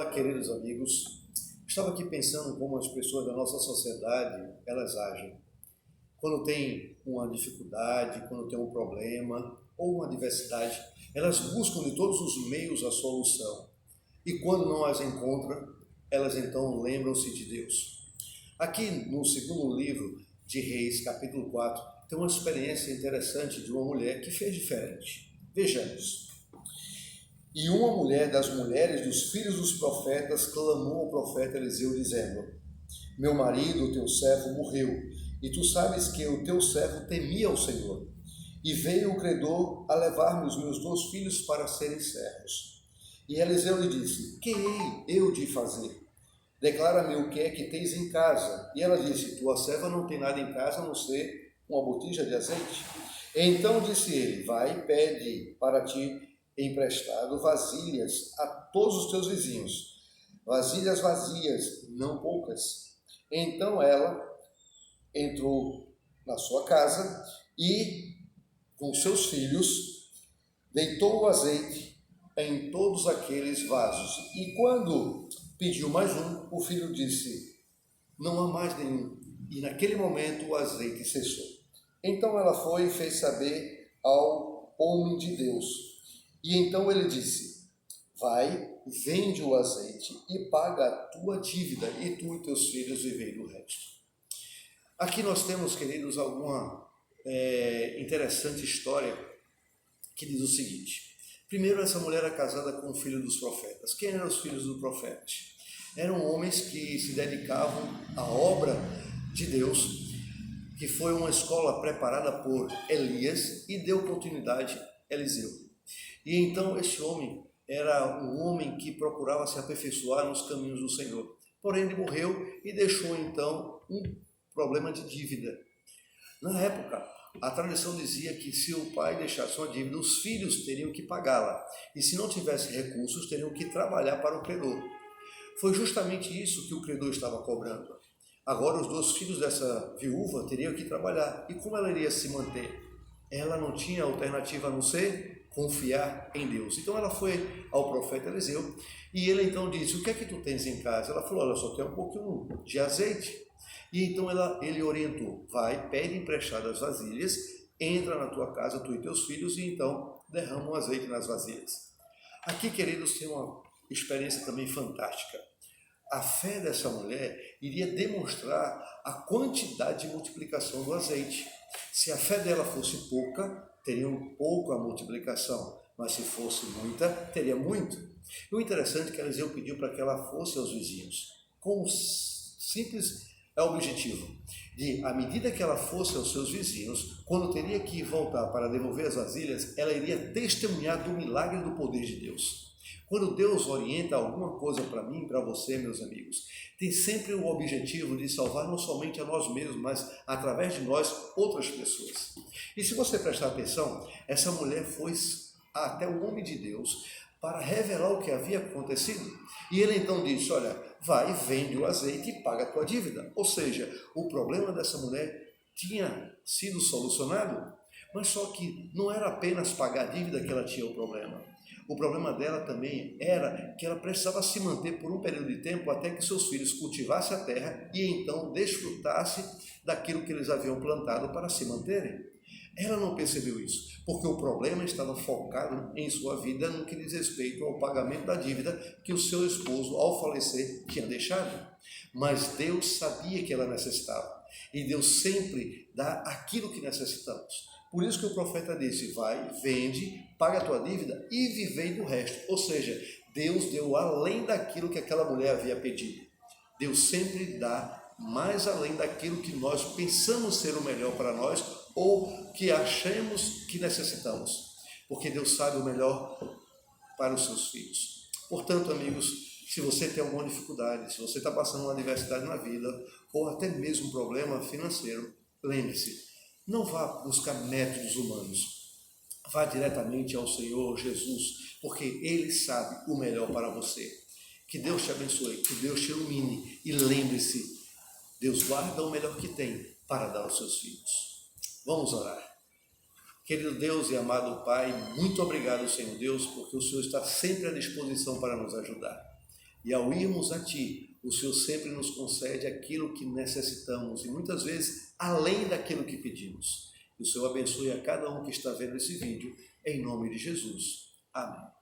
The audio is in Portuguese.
Olá, queridos amigos. Estava aqui pensando como as pessoas da nossa sociedade, elas agem. Quando tem uma dificuldade, quando tem um problema ou uma adversidade, elas buscam de todos os meios a solução. E quando não as encontram, elas então lembram-se de Deus. Aqui no segundo livro de Reis, capítulo 4, tem uma experiência interessante de uma mulher que fez diferente. Vejamos. E uma mulher das mulheres dos filhos dos profetas clamou ao profeta Eliseu, dizendo: Meu marido, o teu servo, morreu, e tu sabes que o teu servo temia o Senhor. E veio o credor a levar-me os meus 2 filhos para serem servos. E Eliseu lhe disse: Que hei eu de fazer? Declara-me o que é que tens em casa. E ela disse: Tua serva não tem nada em casa a não ser uma botija de azeite. Então disse ele: Vai e pede para ti emprestado vasilhas a todos os teus vizinhos, vasilhas vazias, não poucas. Então ela entrou na sua casa e, com seus filhos, deitou o azeite em todos aqueles vasos. E quando pediu mais um, o filho disse: Não há mais nenhum. E naquele momento o azeite cessou. Então ela foi e fez saber ao homem de Deus. E então ele disse: Vai, vende o azeite e paga a tua dívida, e tu e teus filhos vivei do resto. Aqui nós temos, queridos, alguma interessante história que diz o seguinte. Primeiro, essa mulher era casada com o filho dos profetas. Quem eram os filhos dos profetas? Eram homens que se dedicavam à obra de Deus, que foi uma escola preparada por Elias e deu continuidade a Eliseu. E então esse homem era um homem que procurava se aperfeiçoar nos caminhos do Senhor. Porém, ele morreu e deixou então um problema de dívida. Na época, a tradição dizia que se o pai deixasse uma dívida, os filhos teriam que pagá-la. E se não tivesse recursos, teriam que trabalhar para o credor. Foi justamente isso que o credor estava cobrando. Agora, os 2 filhos dessa viúva teriam que trabalhar. E como ela iria se manter? Ela não tinha alternativa a não ser confiar em Deus. Então ela foi ao profeta Eliseu e ele então disse: O que é que tu tens em casa? Ela falou: Olha, só tenho um pouquinho de azeite. E então ele orientou: Vai, pede emprestadas vasilhas, entra na tua casa, tu e teus filhos, e então derrama o azeite nas vasilhas. Aqui, queridos, tem uma experiência também fantástica. A fé dessa mulher iria demonstrar a quantidade de multiplicação do azeite. Se a fé dela fosse pouca, teria pouco a multiplicação, mas se fosse muita, teria muito. E o interessante é que Eliseu pediu para que ela fosse aos vizinhos, com um simples objetivo de, à medida que ela fosse aos seus vizinhos, quando teria que voltar para devolver as vasilhas, ela iria testemunhar do milagre do poder de Deus. Quando Deus orienta alguma coisa para mim e para você, meus amigos, tem sempre o objetivo de salvar não somente a nós mesmos, mas através de nós, outras pessoas. E se você prestar atenção, essa mulher foi até o homem de Deus para revelar o que havia acontecido. E ele então disse: Olha, vai, vende o azeite e paga a tua dívida. Ou seja, o problema dessa mulher tinha sido solucionado, mas só que não era apenas pagar a dívida que ela tinha o problema. O problema dela também era que ela precisava se manter por um período de tempo até que seus filhos cultivassem a terra e então desfrutassem daquilo que eles haviam plantado para se manterem. Ela não percebeu isso, porque o problema estava focado em sua vida no que diz respeito ao pagamento da dívida que o seu esposo, ao falecer, tinha deixado. Mas Deus sabia que ela necessitava, e Deus sempre dá aquilo que necessitamos. Por isso que o profeta disse: Vai, vende, paga a tua dívida e vivei do resto. Ou seja, Deus deu além daquilo que aquela mulher havia pedido. Deus sempre dá mais além daquilo que nós pensamos ser o melhor para nós ou que achamos que necessitamos. Porque Deus sabe o melhor para os seus filhos. Portanto, amigos, se você tem alguma dificuldade, se você está passando uma adversidade na vida ou até mesmo um problema financeiro, lembre-se, não vá buscar métodos humanos. Vá diretamente ao Senhor Jesus, porque Ele sabe o melhor para você. Que Deus te abençoe, que Deus te ilumine e lembre-se, Deus guarda o melhor que tem para dar aos seus filhos. Vamos orar. Querido Deus e amado Pai, muito obrigado, Senhor Deus, porque o Senhor está sempre à disposição para nos ajudar. E ao irmos a Ti, o Senhor sempre nos concede aquilo que necessitamos e muitas vezes além daquilo que pedimos. Que o Senhor abençoe a cada um que está vendo esse vídeo, em nome de Jesus. Amém.